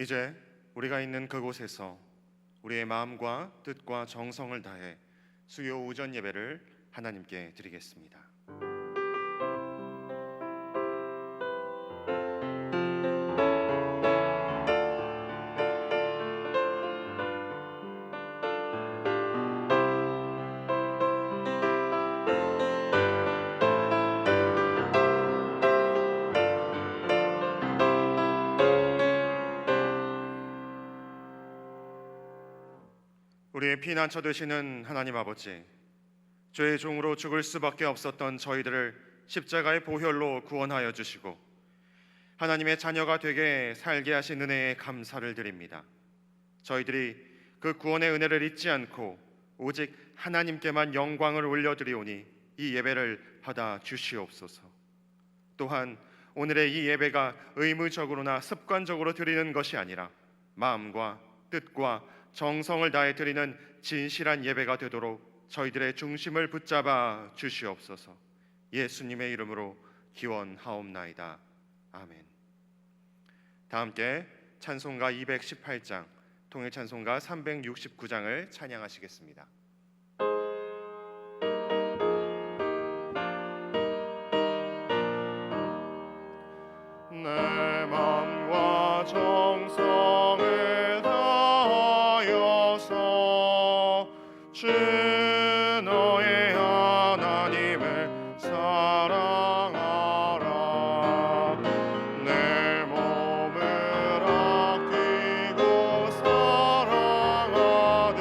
이제 우리가 있는 그곳에서 우리의 마음과 뜻과 정성을 다해 수요 오전 예배를 하나님께 드리겠습니다. 우리의 피난처 되시는 하나님 아버지, 죄의 종으로 죽을 수밖에 없었던 저희들을 십자가의 보혈로 구원하여 주시고 하나님의 자녀가 되게 살게 하신 은혜에 감사를 드립니다. 저희들이 그 구원의 은혜를 잊지 않고 오직 하나님께만 영광을 올려드리오니 이 예배를 받아 주시옵소서. 또한 오늘의 이 예배가 의무적으로나 습관적으로 드리는 것이 아니라 마음과 뜻과 정성을 다해 드리는 진실한 예배가 되도록 저희들의 중심을 붙잡아 주시옵소서. 예수님의 이름으로 기원하옵나이다. 아멘. 다 함께 찬송가 218장, 통일 찬송가 369장을 찬양하시겠습니다. 내 마음과 정성을 다하여서 주 너의 하나님을 사랑하라. 내 몸을 아끼고 사랑하듯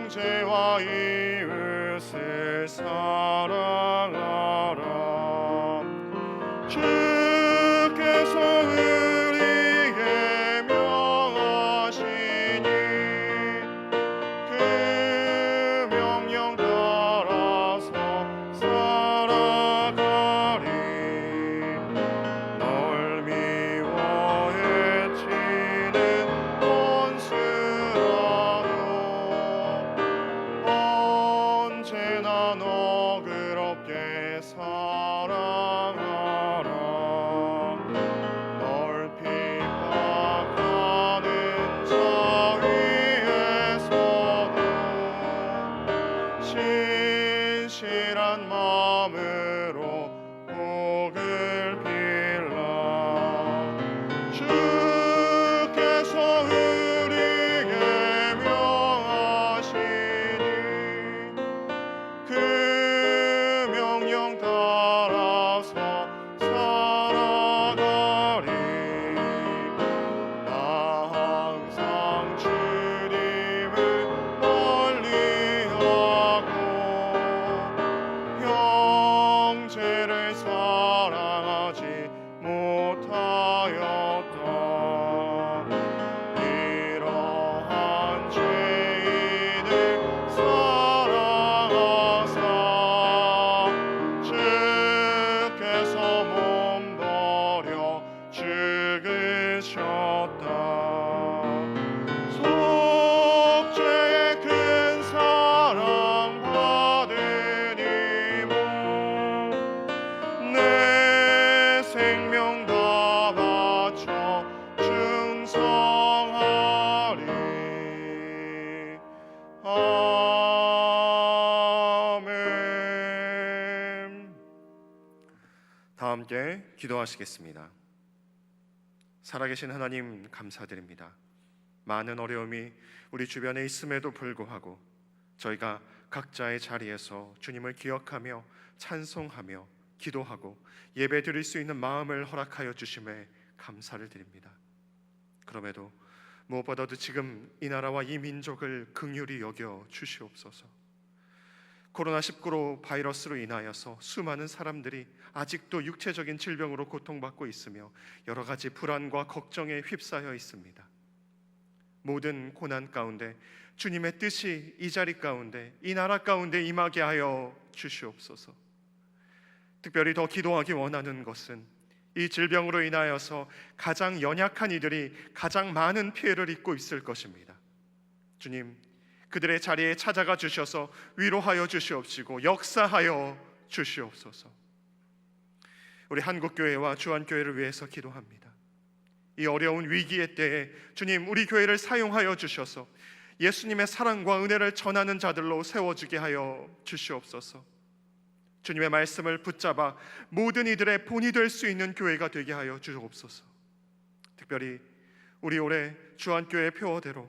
형제와 이웃을 사랑하라. 주께서 우리에게 명하시니 그 명령 따라서 살아가리. 널 미워해 치는 원수라도 언제나 너그럽게 사랑하라. 널 핍박하는 자 위에서도 신실한 마음으로 복을 빌라. 주께서 우리에게 명하시니 그 명령 따라서 살아가리. 나 항상 주님을 멀리하고 형제를 사랑하지 못하였다. 이러한 죄인을 사랑하사 주께서 몸버려 죽으셨다. 속죄의 큰 사랑 받으니모 내 생명 다 바쳐 충성하리. 아멘. 다 함께 기도하시겠습니다. 살아계신 하나님 감사드립니다. 많은 어려움이 우리 주변에 있음에도 불구하고 저희가 각자의 자리에서 주님을 기억하며 찬송하며 기도하고 예배 드릴 수 있는 마음을 허락하여 주심에 감사를 드립니다. 그럼에도 무엇보다도 지금 이 나라와 이 민족을 긍휼히 여겨 주시옵소서. 코로나19 바이러스로 인하여서 수많은 사람들이 아직도 육체적인 질병으로 고통받고 있으며 여러 가지 불안과 걱정에 휩싸여 있습니다. 모든 고난 가운데 주님의 뜻이 이 자리 가운데, 이 나라 가운데 임하게 하여 주시옵소서. 특별히 더 기도하기 원하는 것은 이 질병으로 인하여서 가장 연약한 이들이 가장 많은 피해를 입고 있을 것입니다. 주님, 그들의 자리에 찾아가 주셔서 위로하여 주시옵시고 역사하여 주시옵소서. 우리 한국교회와 주한교회를 위해서 기도합니다. 이 어려운 위기의 때에 주님 우리 교회를 사용하여 주셔서 예수님의 사랑과 은혜를 전하는 자들로 세워주게 하여 주시옵소서. 주님의 말씀을 붙잡아 모든 이들의 본이 될 수 있는 교회가 되게 하여 주옵소서. 특별히 우리 올해 주안교회 표어대로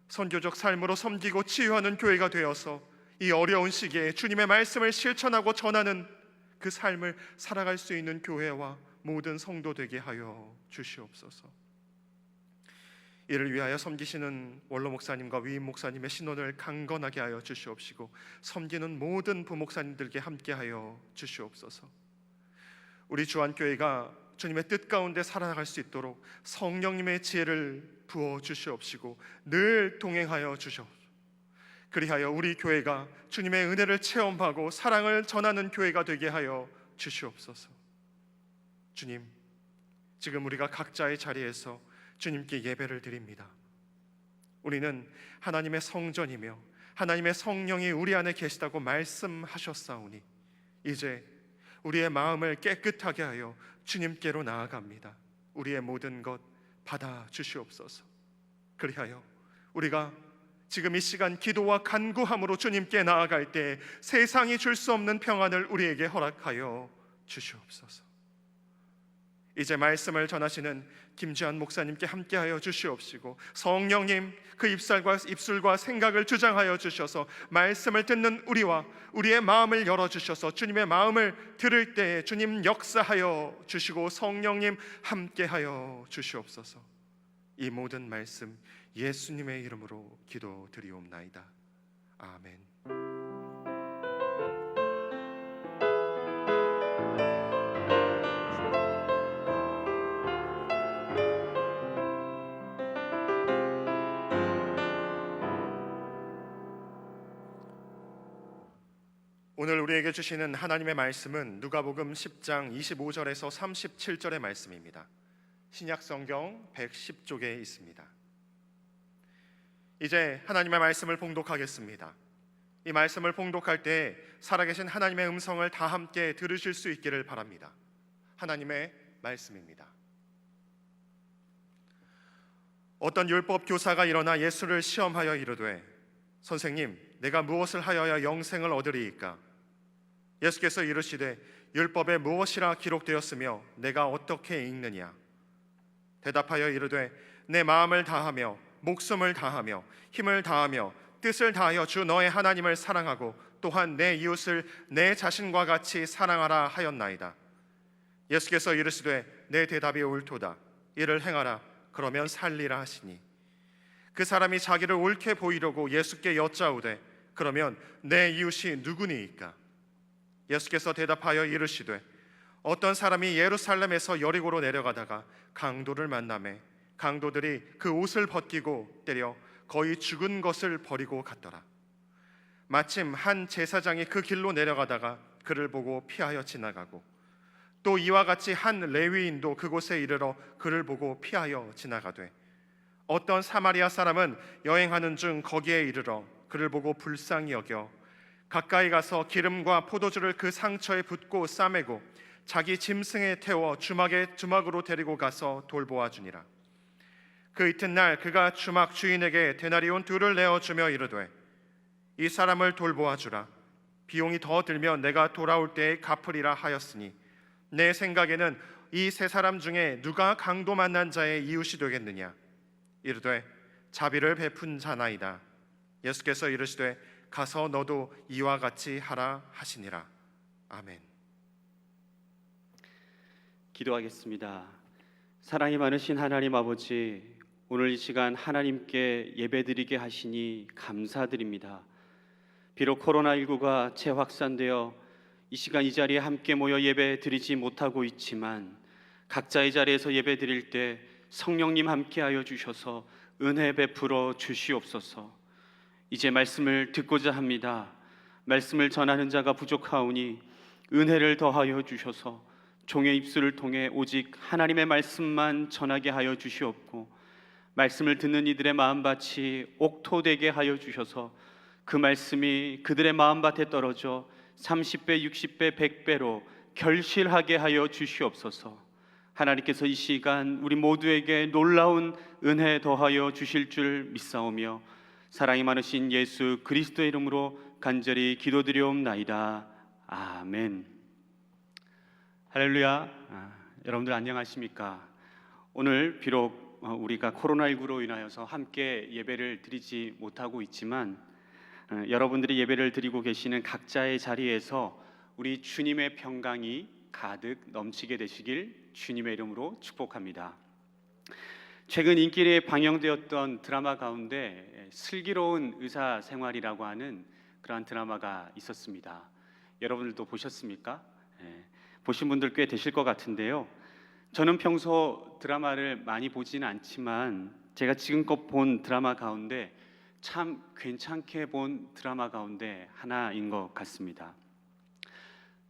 선교적 삶으로 섬기고 치유하는 교회가 되어서 이 어려운 시기에 주님의 말씀을 실천하고 전하는 그 삶을 살아갈 수 있는 교회와 모든 성도 되게 하여 주시옵소서. 이를 위하여 섬기시는 원로 목사님과 위임 목사님의 신원을 강건하게 하여 주시옵시고 섬기는 모든 부목사님들께 함께하여 주시옵소서. 우리 주안교회가 주님의 뜻 가운데 살아나갈 수 있도록 성령님의 지혜를 부어 주시옵시고 늘 동행하여 주시옵소서. 그리하여 우리 교회가 주님의 은혜를 체험하고 사랑을 전하는 교회가 되게 하여 주시옵소서. 주님, 지금 우리가 각자의 자리에서 주님께 예배를 드립니다. 우리는 하나님의 성전이며 하나님의 성령이 우리 안에 계시다고 말씀하셨사오니 이제 우리의 마음을 깨끗하게 하여 주님께로 나아갑니다. 우리의 모든 것 받아 주시옵소서. 그리하여 우리가 지금 이 시간 기도와 간구함으로 주님께 나아갈 때 세상이 줄 수 없는 평안을 우리에게 허락하여 주시옵소서. 이제 말씀을 전하시는 김지한 목사님께 함께하여 주시옵시고 성령님 그 입술과 생각을 주장하여 주셔서 말씀을 듣는 우리와 우리의 마음을 열어주셔서 주님의 마음을 들을 때에 주님 역사하여 주시고 성령님 함께하여 주시옵소서. 이 모든 말씀 예수님의 이름으로 기도드리옵나이다. 아멘. 오늘 우리에게 주시는 하나님의 말씀은 누가복음 10장 25절에서 37절의 말씀입니다. 신약성경 110쪽에 있습니다. 이제 하나님의 말씀을 봉독하겠습니다. 이 말씀을 봉독할 때 살아계신 하나님의 음성을 다 함께 들으실 수 있기를 바랍니다. 하나님의 말씀입니다. 어떤 율법 교사가 일어나 예수를 시험하여 이르되 선생님, 내가 무엇을 하여야 영생을 얻으리이까? 예수께서 이르시되 율법에 무엇이라 기록되었으며 내가 어떻게 읽느냐? 대답하여 이르되 내 마음을 다하며 목숨을 다하며 힘을 다하며 뜻을 다하여 주 너의 하나님을 사랑하고 또한 내 이웃을 내 자신과 같이 사랑하라 하였나이다. 예수께서 이르시되 내 대답이 옳도다. 이를 행하라. 그러면 살리라 하시니 그 사람이 자기를 옳게 보이려고 예수께 여짜오되 그러면 내 이웃이 누구니이까? 예수께서 대답하여 이르시되 어떤 사람이 예루살렘에서 여리고로 내려가다가 강도를 만나매 강도들이 그 옷을 벗기고 때려 거의 죽은 것을 버리고 갔더라. 마침 한 제사장이 그 길로 내려가다가 그를 보고 피하여 지나가고 또 이와 같이 한 레위인도 그곳에 이르러 그를 보고 피하여 지나가되 어떤 사마리아 사람은 여행하는 중 거기에 이르러 그를 보고 불쌍히 여겨 가까이 가서 기름과 포도주를 그 상처에 붓고 싸매고 자기 짐승에 태워 주막으로 데리고 가서 돌보아 주니라. 그 이튿날 그가 주막 주인에게 데나리온 2를 내어주며 이르되 이 사람을 돌보아 주라. 비용이 더 들면 내가 돌아올 때에 갚으리라 하였으니 내 생각에는 이 세 사람 중에 누가 강도 만난 자의 이웃이 되겠느냐? 이르되 자비를 베푼 자나이다. 예수께서 이르시되 가서 너도 이와 같이 하라 하시니라. 아멘. 기도하겠습니다. 사랑이 많으신 하나님 아버지, 오늘 이 시간 하나님께 예배드리게 하시니 감사드립니다. 비록 코로나19가 재확산되어 이 시간 이 자리에 함께 모여 예배드리지 못하고 있지만 각자의 자리에서 예배드릴 때 성령님 함께하여 주셔서 은혜 베풀어 주시옵소서. 이제 말씀을 듣고자 합니다. 말씀을 전하는 자가 부족하오니 은혜를 더하여 주셔서 종의 입술을 통해 오직 하나님의 말씀만 전하게 하여 주시옵고 말씀을 듣는 이들의 마음밭이 옥토되게 하여 주셔서 그 말씀이 그들의 마음밭에 떨어져 30배, 60배, 100배로 결실하게 하여 주시옵소서. 하나님께서 이 시간 우리 모두에게 놀라운 은혜 더하여 주실 줄 믿사오며 사랑이 많으신 예수 그리스도의 이름으로 간절히 기도드리옵나이다. 아멘. 할렐루야. 여러분들 안녕하십니까? 오늘 비록 우리가 코로나19로 인하여서 함께 예배를 드리지 못하고 있지만 여러분들이 예배를 드리고 계시는 각자의 자리에서 우리 주님의 평강이 가득 넘치게 되시길 주님의 이름으로 축복합니다. 최근 인기에 방영되었던 드라마 가운데 슬기로운 의사생활이라고 하는 그러한 드라마가 있었습니다. 여러분들도 보셨습니까? 보신 분들 꽤 되실 것 같은데요. 저는 평소 드라마를 많이 보지는 않지만 제가 지금껏 본 드라마 가운데 참 괜찮게 본 드라마 가운데 하나인 것 같습니다.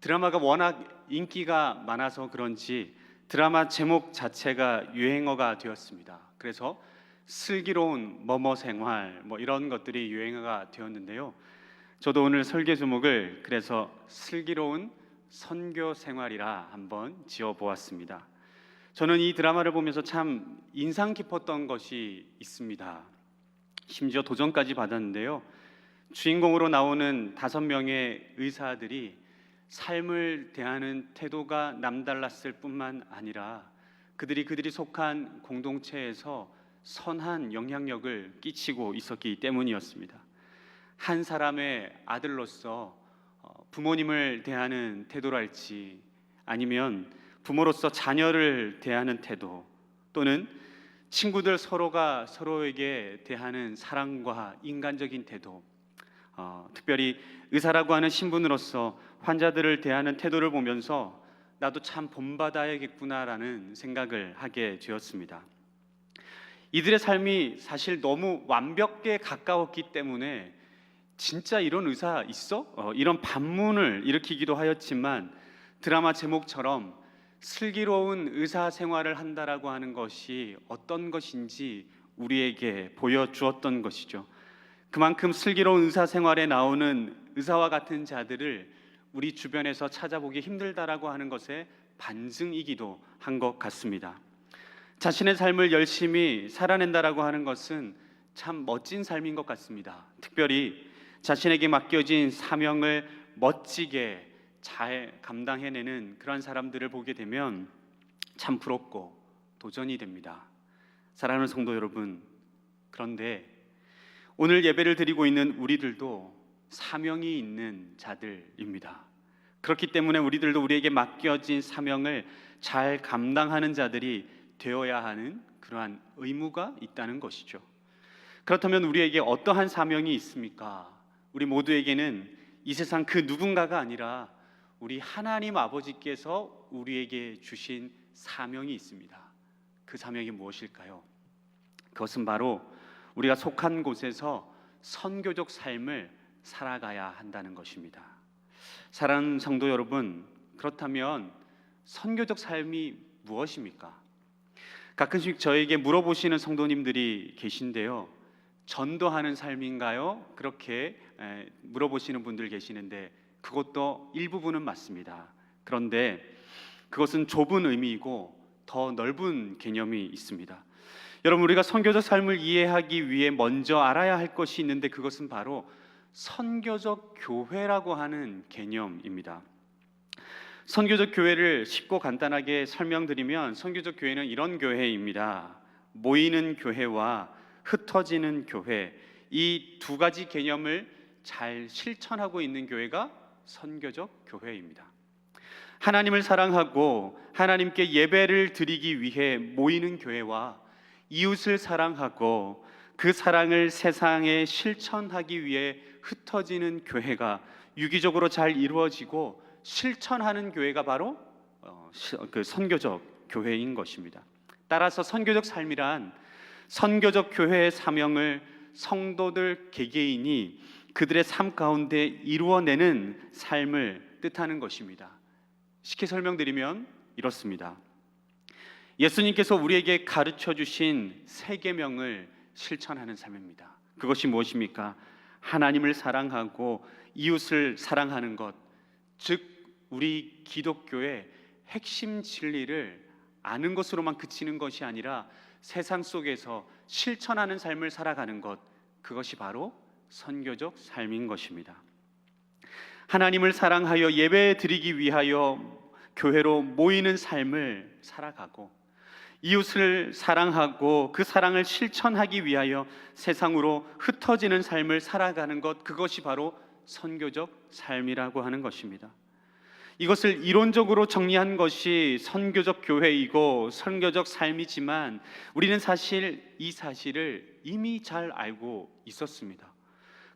드라마가 워낙 인기가 많아서 그런지 드라마 제목 자체가 유행어가 되었습니다. 그래서 슬기로운 뭐뭐 생활 이런 것들이 유행어가 되었는데요. 저도 오늘 설교 제목을 그래서 슬기로운 선교 생활이라 한번 지어 보았습니다. 저는 이 드라마를 보면서 참 인상 깊었던 것이 있습니다. 심지어 도전까지 받았는데요. 주인공으로 나오는 5명의 의사들이 삶을 대하는 태도가 남달랐을 뿐만 아니라 그들이 속한 공동체에서 선한 영향력을 끼치고 있었기 때문이었습니다. 한 사람의 아들로서 부모님을 대하는 태도랄지 아니면 부모로서 자녀를 대하는 태도 또는 친구들 서로가 서로에게 대하는 사랑과 인간적인 태도 특별히 의사라고 하는 신분으로서 환자들을 대하는 태도를 보면서 나도 참 본받아야겠구나라는 생각을 하게 되었습니다. 이들의 삶이 사실 너무 완벽에 가까웠기 때문에 진짜 이런 의사 있어? 이런 반문을 일으키기도 하였지만 드라마 제목처럼 슬기로운 의사 생활을 한다라고 하는 것이 어떤 것인지 우리에게 보여주었던 것이죠. 그만큼 슬기로운 의사 생활에 나오는 의사와 같은 자들을 우리 주변에서 찾아보기 힘들다라고 하는 것의 반증이기도 한 것 같습니다. 자신의 삶을 열심히 살아낸다라고 하는 것은 참 멋진 삶인 것 같습니다. 특별히 자신에게 맡겨진 사명을 멋지게 잘 감당해내는 그런 사람들을 보게 되면 참 부럽고 도전이 됩니다. 사랑하는 성도 여러분, 그런데 오늘 예배를 드리고 있는 우리들도 사명이 있는 자들입니다. 그렇기 때문에 우리들도 우리에게 맡겨진 사명을 잘 감당하는 자들이 되어야 하는 그러한 의무가 있다는 것이죠. 그렇다면 우리에게 어떠한 사명이 있습니까? 우리 모두에게는 이 세상 그 누군가가 아니라 우리 하나님 아버지께서 우리에게 주신 사명이 있습니다. 그 사명이 무엇일까요? 그것은 바로 우리가 속한 곳에서 선교적 삶을 살아가야 한다는 것입니다. 사랑하는 성도 여러분, 그렇다면 선교적 삶이 무엇입니까? 가끔씩 저에게 물어보시는 성도님들이 계신데요. 전도하는 삶인가요? 그렇게 물어보시는 분들 계시는데 그것도 일부분은 맞습니다. 그런데 그것은 좁은 의미이고 더 넓은 개념이 있습니다. 여러분, 우리가 선교적 삶을 이해하기 위해 먼저 알아야 할 것이 있는데 그것은 바로 선교적 교회라고 하는 개념입니다. 선교적 교회를 쉽고 간단하게 설명드리면 선교적 교회는 이런 교회입니다. 모이는 교회와 흩어지는 교회, 이 두 가지 개념을 잘 실천하고 있는 교회가 선교적 교회입니다. 하나님을 사랑하고 하나님께 예배를 드리기 위해 모이는 교회와 이웃을 사랑하고 그 사랑을 세상에 실천하기 위해 흩어지는 교회가 유기적으로 잘 이루어지고 실천하는 교회가 바로 그 선교적 교회인 것입니다. 따라서 선교적 삶이란 선교적 교회의 사명을 성도들 개개인이 그들의 삶 가운데 이루어내는 삶을 뜻하는 것입니다. 쉽게 설명드리면 이렇습니다. 예수님께서 우리에게 가르쳐 주신 세 계명을 실천하는 삶입니다. 그것이 무엇입니까? 하나님을 사랑하고 이웃을 사랑하는 것, 즉 우리 기독교의 핵심 진리를 아는 것으로만 그치는 것이 아니라 세상 속에서 실천하는 삶을 살아가는 것, 그것이 바로 선교적 삶인 것입니다. 하나님을 사랑하여 예배 드리기 위하여 교회로 모이는 삶을 살아가고, 이웃을 사랑하고 그 사랑을 실천하기 위하여 세상으로 흩어지는 삶을 살아가는 것, 그것이 바로 선교적 삶이라고 하는 것입니다. 이것을 이론적으로 정리한 것이 선교적 교회이고 선교적 삶이지만 우리는 사실 이 사실을 이미 잘 알고 있었습니다.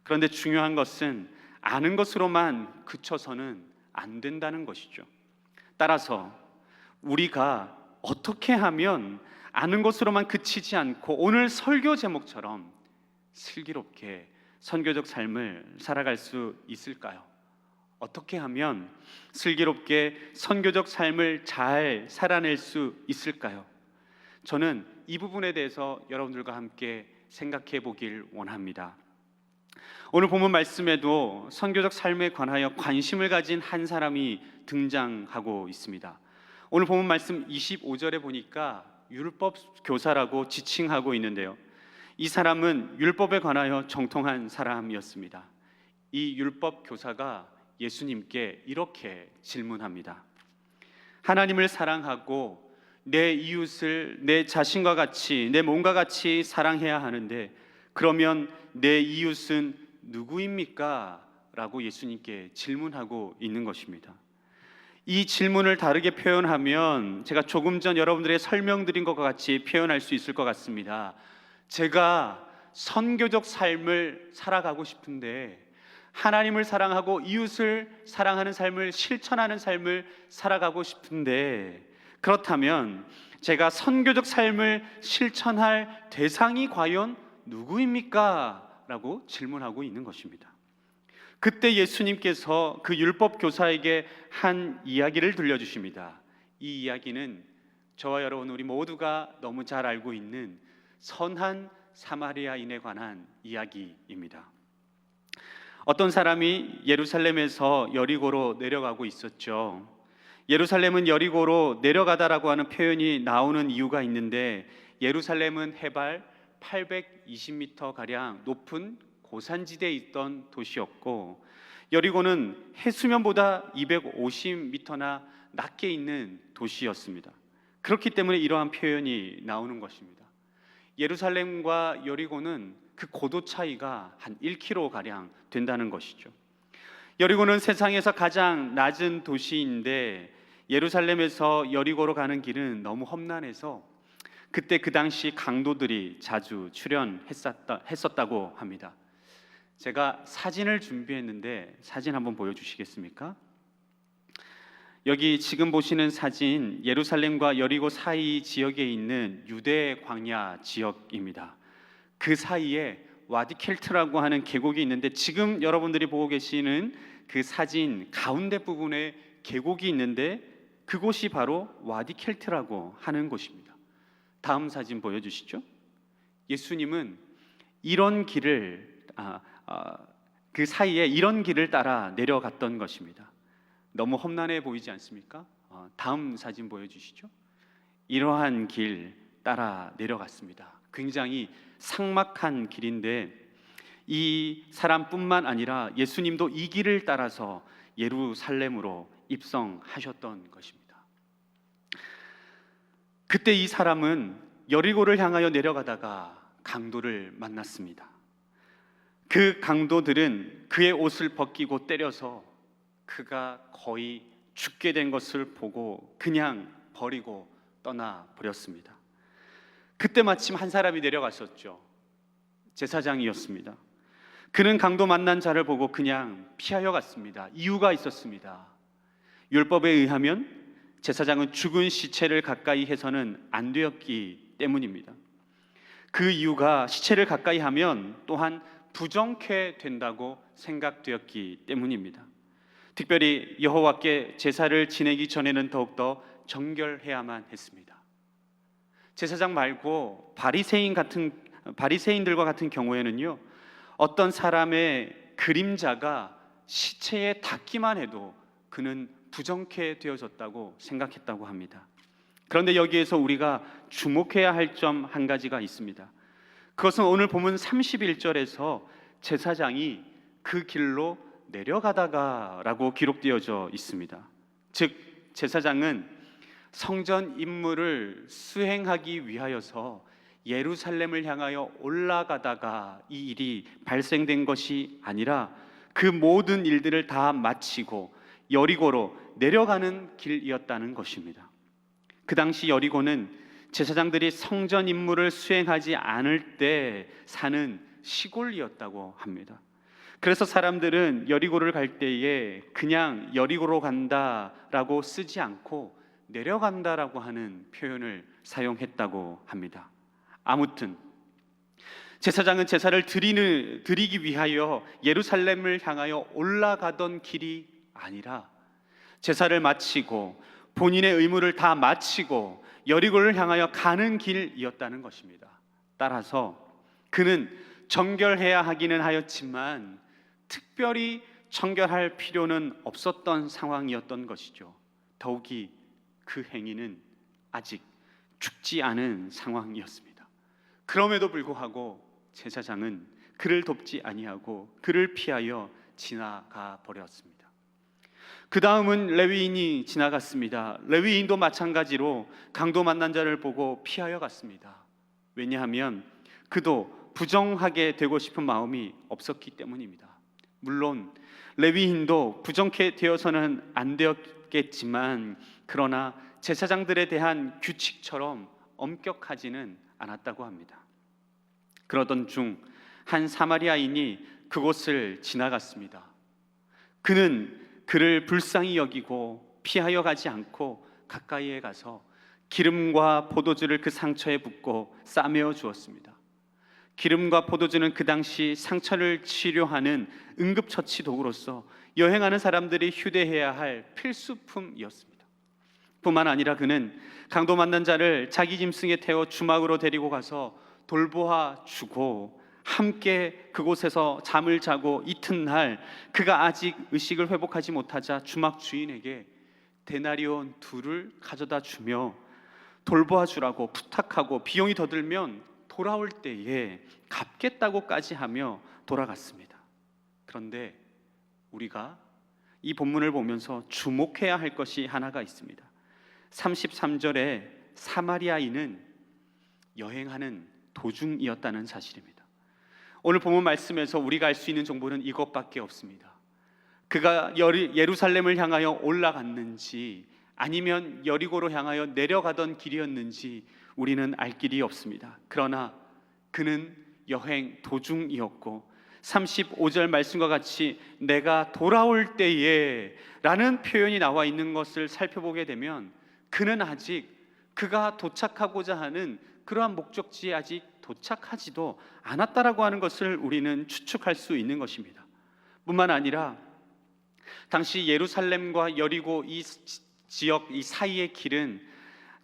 그런데 중요한 것은 아는 것으로만 그쳐서는 안 된다는 것이죠. 따라서 우리가 어떻게 하면 아는 것으로만 그치지 않고 오늘 설교 제목처럼 슬기롭게 선교적 삶을 살아갈 수 있을까요? 어떻게 하면 슬기롭게 선교적 삶을 잘 살아낼 수 있을까요? 저는 이 부분에 대해서 여러분들과 함께 생각해 보길 원합니다. 오늘 본문 말씀에도 선교적 삶에 관하여 관심을 가진 한 사람이 등장하고 있습니다. 오늘 본문 말씀 25절에 보니까 율법 교사라고 지칭하고 있는데요, 이 사람은 율법에 관하여 정통한 사람이었습니다. 이 율법 교사가 예수님께 이렇게 질문합니다. 하나님을 사랑하고 내 이웃을 내 자신과 같이, 내 몸과 같이 사랑해야 하는데 그러면 내 이웃은 누구입니까? 라고 예수님께 질문하고 있는 것입니다. 이 질문을 다르게 표현하면 제가 조금 전 여러분들에게 설명드린 것과 같이 표현할 수 있을 것 같습니다. 제가 선교적 삶을 살아가고 싶은데, 하나님을 사랑하고 이웃을 사랑하는 삶을 실천하는 삶을 살아가고 싶은데, 그렇다면 제가 선교적 삶을 실천할 대상이 과연 누구입니까? 라고 질문하고 있는 것입니다. 그때 예수님께서 그 율법 교사에게 한 이야기를 들려주십니다. 이 이야기는 저와 여러분 우리 모두가 너무 잘 알고 있는 선한 사마리아인에 관한 이야기입니다. 어떤 사람이 예루살렘에서 여리고로 내려가고 있었죠. 예루살렘은 여리고로 내려가다라고 하는 표현이 나오는 이유가 있는데, 예루살렘은 해발 820m 가량 높은 고산지대에 있던 도시였고, 여리고는 해수면보다 250m나 낮게 있는 도시였습니다. 그렇기 때문에 이러한 표현이 나오는 것입니다. 예루살렘과 여리고는 그 고도 차이가 한 1km 가량 된다는 것이죠. 여리고는 세상에서 가장 낮은 도시인데 예루살렘에서 여리고로 가는 길은 너무 험난해서 그때 그 당시 강도들이 자주 출연했었다고 합니다. 제가 사진을 준비했는데 사진 한번 보여주시겠습니까? 여기 지금 보시는 사진, 예루살렘과 여리고 사이 지역에 있는 유대 광야 지역입니다. 그 사이에 와디켈트라고 하는 계곡이 있는데, 지금 여러분들이 보고 계시는 그 사진 가운데 부분에 계곡이 있는데 그곳이 바로 와디켈트라고 하는 곳입니다. 다음 사진 보여주시죠. 예수님은 이런 길을 그 사이에 이런 길을 따라 내려갔던 것입니다. 너무 험난해 보이지 않습니까? 다음 사진 보여주시죠. 이러한 길 따라 내려갔습니다. 굉장히 삭막한 길인데 이 사람뿐만 아니라 예수님도 이 길을 따라서 예루살렘으로 입성하셨던 것입니다. 그때 이 사람은 여리고를 향하여 내려가다가 강도를 만났습니다. 그 강도들은 그의 옷을 벗기고 때려서 그가 거의 죽게 된 것을 보고 그냥 버리고 떠나버렸습니다. 그때 마침 한 사람이 내려갔었죠. 제사장이었습니다. 그는 강도 만난 자를 보고 그냥 피하여 갔습니다. 이유가 있었습니다. 율법에 의하면 제사장은 죽은 시체를 가까이 해서는 안 되었기 때문입니다. 그 이유가 시체를 가까이 하면 또한 부정케 된다고 생각되었기 때문입니다. 특별히 여호와께 제사를 지내기 전에는 더욱더 정결해야만 했습니다. 제사장 말고 바리새인들과 같은 경우에는요, 어떤 사람의 그림자가 시체에 닿기만 해도 그는 부정케 되어졌다고 생각했다고 합니다. 그런데 여기에서 우리가 주목해야 할 점 한 가지가 있습니다. 그것은 오늘 본문 31절에서 제사장이 그 길로 내려가다가라고 기록되어져 있습니다. 즉 제사장은 성전 임무를 수행하기 위하여서 예루살렘을 향하여 올라가다가 이 일이 발생된 것이 아니라 그 모든 일들을 다 마치고 여리고로 내려가는 길이었다는 것입니다. 그 당시 여리고는 제사장들이 성전 임무를 수행하지 않을 때 사는 시골이었다고 합니다. 그래서 사람들은 여리고를 갈 때에 그냥 여리고로 간다라고 쓰지 않고 내려간다라고 하는 표현을 사용했다고 합니다. 아무튼 제사장은 제사를 드리기 위하여 예루살렘을 향하여 올라가던 길이 아니라 제사를 마치고 본인의 의무를 다 마치고 여리고를 향하여 가는 길이었다는 것입니다. 따라서 그는 정결해야 하기는 하였지만 특별히 정결할 필요는 없었던 상황이었던 것이죠. 더욱이 그 행위는 아직 죽지 않은 상황이었습니다. 그럼에도 불구하고 제사장은 그를 돕지 아니하고 그를 피하여 지나가 버렸습니다. 그 다음은 레위인이 지나갔습니다. 레위인도 마찬가지로 강도 만난 자를 보고 피하여 갔습니다. 왜냐하면 그도 부정하게 되고 싶은 마음이 없었기 때문입니다. 물론 레위인도 부정케 되어서는 안 되었겠지만 그러나 제사장들에 대한 규칙처럼 엄격하지는 않았다고 합니다. 그러던 중 한 사마리아인이 그곳을 지나갔습니다. 그는 그를 불쌍히 여기고 피하여 가지 않고 가까이에 가서 기름과 포도주를 그 상처에 붓고 싸매어 주었습니다. 기름과 포도주는 그 당시 상처를 치료하는 응급처치 도구로서 여행하는 사람들이 휴대해야 할 필수품이었습니다. 뿐만 아니라 그는 강도 만난 자를 자기 짐승에 태워 주막으로 데리고 가서 돌보아 주고 함께 그곳에서 잠을 자고 이튿날 그가 아직 의식을 회복하지 못하자 주막 주인에게 데나리온 2를 가져다 주며 돌보아 주라고 부탁하고 비용이 더 들면 돌아올 때에 갚겠다고까지 하며 돌아갔습니다. 그런데 우리가 이 본문을 보면서 주목해야 할 것이 하나가 있습니다. 33절에 사마리아인은 여행하는 도중이었다는 사실입니다. 오늘 본문 말씀에서 우리가 알 수 있는 정보는 이것밖에 없습니다. 그가 예루살렘을 향하여 올라갔는지 아니면 여리고로 향하여 내려가던 길이었는지 우리는 알 길이 없습니다. 그러나 그는 여행 도중이었고 35절 말씀과 같이 내가 돌아올 때에 라는 표현이 나와 있는 것을 살펴보게 되면 그는 아직 그가 도착하고자 하는 그러한 목적지에 아직 도착하지도 않았다라고 하는 것을 우리는 추측할 수 있는 것입니다. 뿐만 아니라 당시 예루살렘과 여리고 이 지역 이 사이의 길은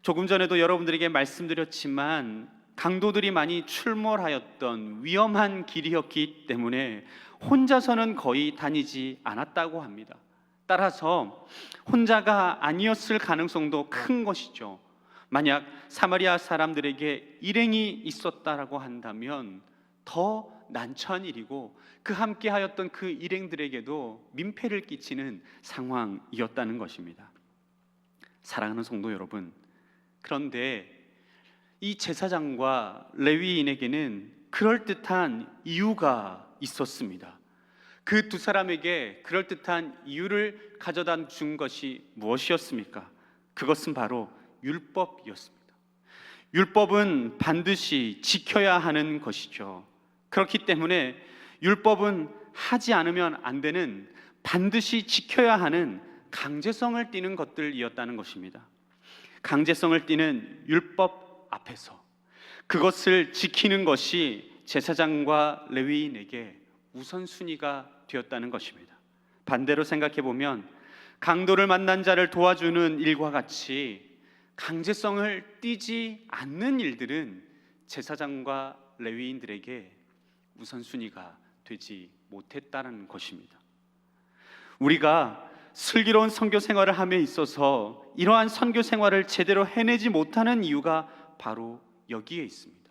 조금 전에도 여러분들에게 말씀드렸지만 강도들이 많이 출몰하였던 위험한 길이었기 때문에 혼자서는 거의 다니지 않았다고 합니다. 따라서 혼자가 아니었을 가능성도 큰 것이죠. 만약 사마리아 사람들에게 일행이 있었다라고 한다면 더 난처한 일이고 그 함께 하였던 그 일행들에게도 민폐를 끼치는 상황이었다는 것입니다. 사랑하는 성도 여러분, 그런데 이 제사장과 레위인에게는 그럴듯한 이유가 있었습니다. 그 두 사람에게 그럴듯한 이유를 가져다 준 것이 무엇이었습니까? 그것은 바로 율법이었습니다. 율법은 반드시 지켜야 하는 것이죠. 그렇기 때문에 율법은 하지 않으면 안 되는, 반드시 지켜야 하는 강제성을 띠는 것들이었다는 것입니다. 강제성을 띠는 율법 앞에서 그것을 지키는 것이 제사장과 레위인에게 우선순위가 되었다는 것입니다. 반대로 생각해 보면 강도를 만난 자를 도와주는 일과 같이 강제성을 띠지 않는 일들은 제사장과 레위인들에게 우선순위가 되지 못했다는 것입니다. 우리가 슬기로운 선교 생활을 함에 있어서 이러한 선교 생활을 제대로 해내지 못하는 이유가 바로 여기에 있습니다.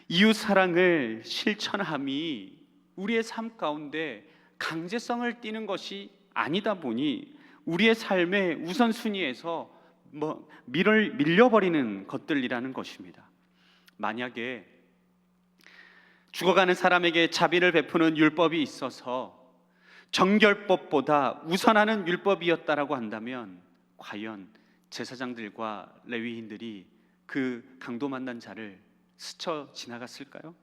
이웃 사랑을 실천함이 우리의 삶 가운데 강제성을 띠는 것이 아니다 보니 우리의 삶의 우선순위에서 밀려버리는 것들이라는 것입니다. 만약에 죽어가는 사람에게 자비를 베푸는 율법이 있어서 정결법보다 우선하는 율법이었다라고 한다면 과연 제사장들과 레위인들이 그 강도 만난 자를 스쳐 지나갔을까요?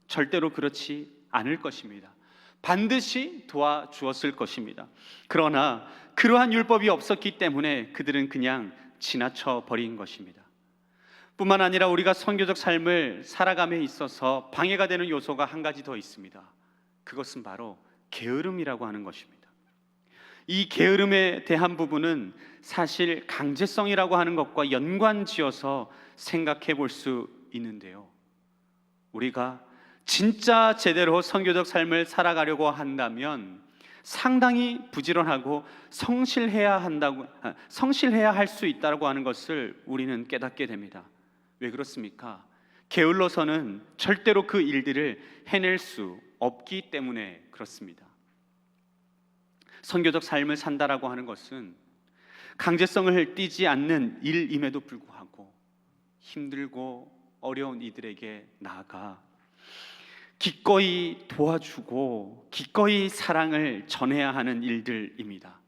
절대로 그렇지 않을 것입니다. 반드시 도와주었을 것입니다. 그러나 그러한 율법이 없었기 때문에 그들은 그냥 지나쳐 버린 것입니다. 뿐만 아니라 우리가 선교적 삶을 살아감에 있어서 방해가 되는 요소가 한 가지 더 있습니다. 그것은 바로 게으름이라고 하는 것입니다. 이 게으름에 대한 부분은 사실 강제성이라고 하는 것과 연관지어서 생각해 볼 수 있는데요. 우리가 진짜 제대로 선교적 삶을 살아가려고 한다면 상당히 부지런하고 성실해야 할 수 있다고 하는 것을 우리는 깨닫게 됩니다. 왜 그렇습니까? 게을러서는 절대로 그 일들을 해낼 수 없기 때문에 그렇습니다. 선교적 삶을 산다라고 하는 것은 강제성을 띠지 않는 일임에도 불구하고 힘들고 어려운 이들에게 나아가 기꺼이 도와주고 기꺼이 사랑을 전해야 하는 일들입니다.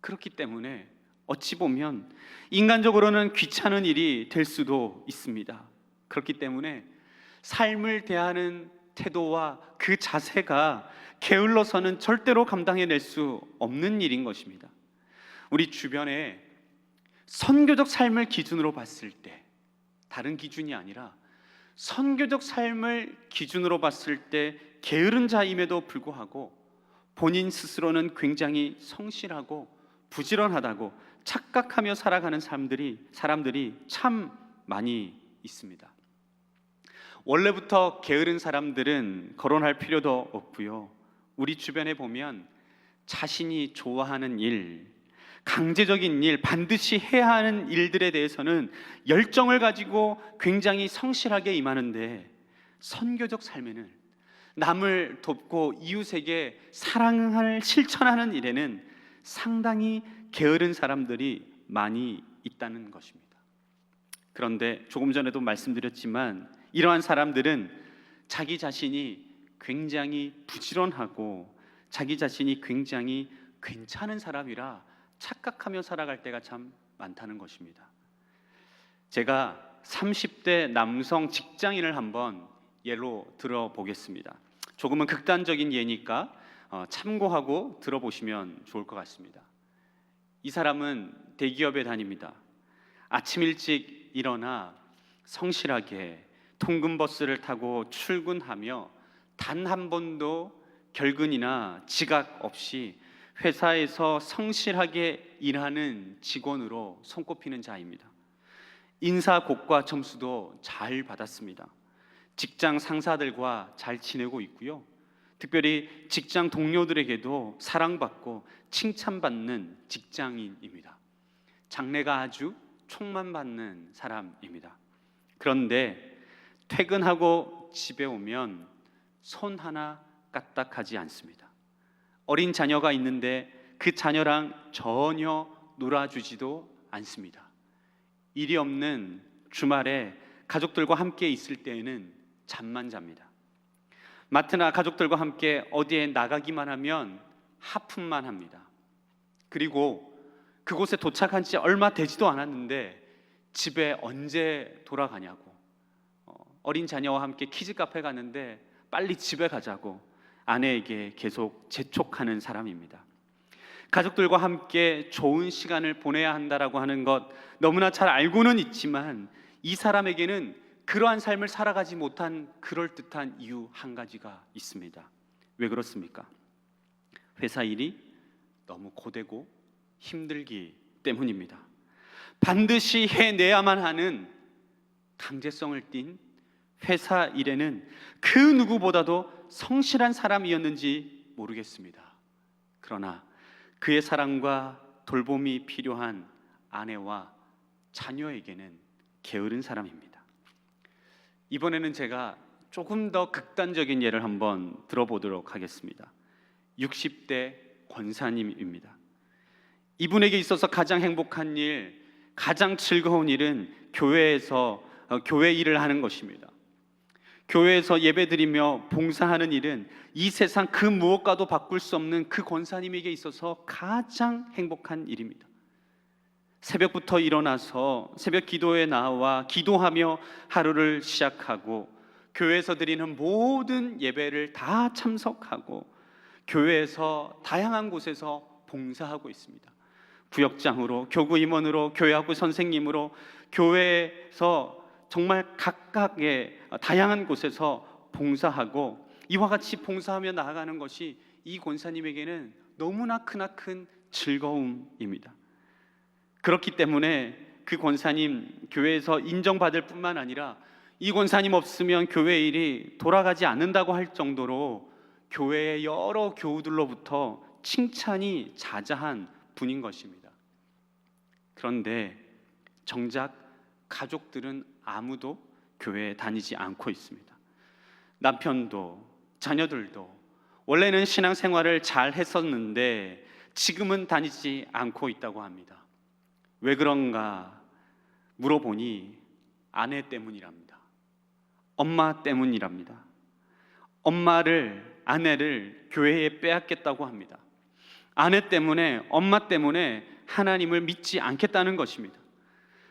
그렇기 때문에 어찌 보면 인간적으로는 귀찮은 일이 될 수도 있습니다. 그렇기 때문에 삶을 대하는 태도와 그 자세가 게을러서는 절대로 감당해낼 수 없는 일인 것입니다. 우리 주변에 선교적 삶을 기준으로 봤을 때, 다른 기준이 아니라 선교적 삶을 기준으로 봤을 때 게으른 자임에도 불구하고 본인 스스로는 굉장히 성실하고 부지런하다고 착각하며 살아가는 사람들이 참 많이 있습니다. 원래부터 게으른 사람들은 거론할 필요도 없고요. 우리 주변에 보면 자신이 좋아하는 일, 강제적인 일, 반드시 해야 하는 일들에 대해서는 열정을 가지고 굉장히 성실하게 임하는데, 선교적 삶에는 남을 돕고 이웃에게 사랑을 실천하는 일에는 상당히 게으른 사람들이 많이 있다는 것입니다. 그런데 조금 전에도 말씀드렸지만 이러한 사람들은 자기 자신이 굉장히 부지런하고 자기 자신이 굉장히 괜찮은 사람이라 착각하며 살아갈 때가 참 많다는 것입니다. 제가 30대 남성 직장인을 한번 예로 들어보겠습니다. 조금은 극단적인 예니까 참고하고 들어보시면 좋을 것 같습니다. 이 사람은 대기업에 다닙니다. 아침 일찍 일어나 성실하게 통근버스를 타고 출근하며 단 한 번도 결근이나 지각 없이 회사에서 성실하게 일하는 직원으로 손꼽히는 자입니다. 인사고과 점수도 잘 받았습니다. 직장 상사들과 잘 지내고 있고요. 특별히 직장 동료들에게도 사랑받고 칭찬받는 직장인입니다. 장래가 아주 촉망받는 사람입니다. 그런데 퇴근하고 집에 오면 손 하나 까딱하지 않습니다. 어린 자녀가 있는데 그 자녀랑 전혀 놀아주지도 않습니다. 일이 없는 주말에 가족들과 함께 있을 때에는 잠만 잡니다. 마트나 가족들과 함께 어디에 나가기만 하면 하품만 합니다. 그리고 그곳에 도착한 지 얼마 되지도 않았는데 집에 언제 돌아가냐고, 어린 자녀와 함께 키즈 카페 갔는데 빨리 집에 가자고 아내에게 계속 재촉하는 사람입니다. 가족들과 함께 좋은 시간을 보내야 한다라고 하는 것 너무나 잘 알고는 있지만 이 사람에게는 그러한 삶을 살아가지 못한 그럴듯한 이유 한 가지가 있습니다. 왜 그렇습니까? 회사 일이 너무 고되고 힘들기 때문입니다. 반드시 해내야만 하는 강제성을 띤 회사 일에는 그 누구보다도 성실한 사람이었는지 모르겠습니다. 그러나 그의 사랑과 돌봄이 필요한 아내와 자녀에게는 게으른 사람입니다. 이번에는 제가 조금 더 극단적인 예를 한번 들어보도록 하겠습니다. 60대 권사님입니다. 이분에게 있어서 가장 행복한 일, 가장 즐거운 일은 교회에서 교회 일을 하는 것입니다. 교회에서 예배드리며 봉사하는 일은 이 세상 그 무엇과도 바꿀 수 없는 그 권사님에게 있어서 가장 행복한 일입니다. 새벽부터 일어나서 새벽 기도에 나와 기도하며 하루를 시작하고 교회에서 드리는 모든 예배를 다 참석하고 교회에서 다양한 곳에서 봉사하고 있습니다. 구역장으로, 교구 임원으로, 교회학부 선생님으로 교회에서 정말 각각의 다양한 곳에서 봉사하고 이와 같이 봉사하며 나아가는 것이 이 권사님에게는 너무나 크나큰 즐거움입니다. 그렇기 때문에 그 권사님 교회에서 인정받을 뿐만 아니라 이 권사님 없으면 교회 일이 돌아가지 않는다고 할 정도로 교회의 여러 교우들로부터 칭찬이 자자한 분인 것입니다. 그런데 정작 가족들은 아무도 교회에 다니지 않고 있습니다. 남편도 자녀들도 원래는 신앙생활을 잘 했었는데 지금은 다니지 않고 있다고 합니다. 왜 그런가 물어보니 아내 때문이랍니다. 엄마 때문이랍니다. 아내를 교회에 빼앗겠다고 합니다. 아내 때문에, 엄마 때문에 하나님을 믿지 않겠다는 것입니다.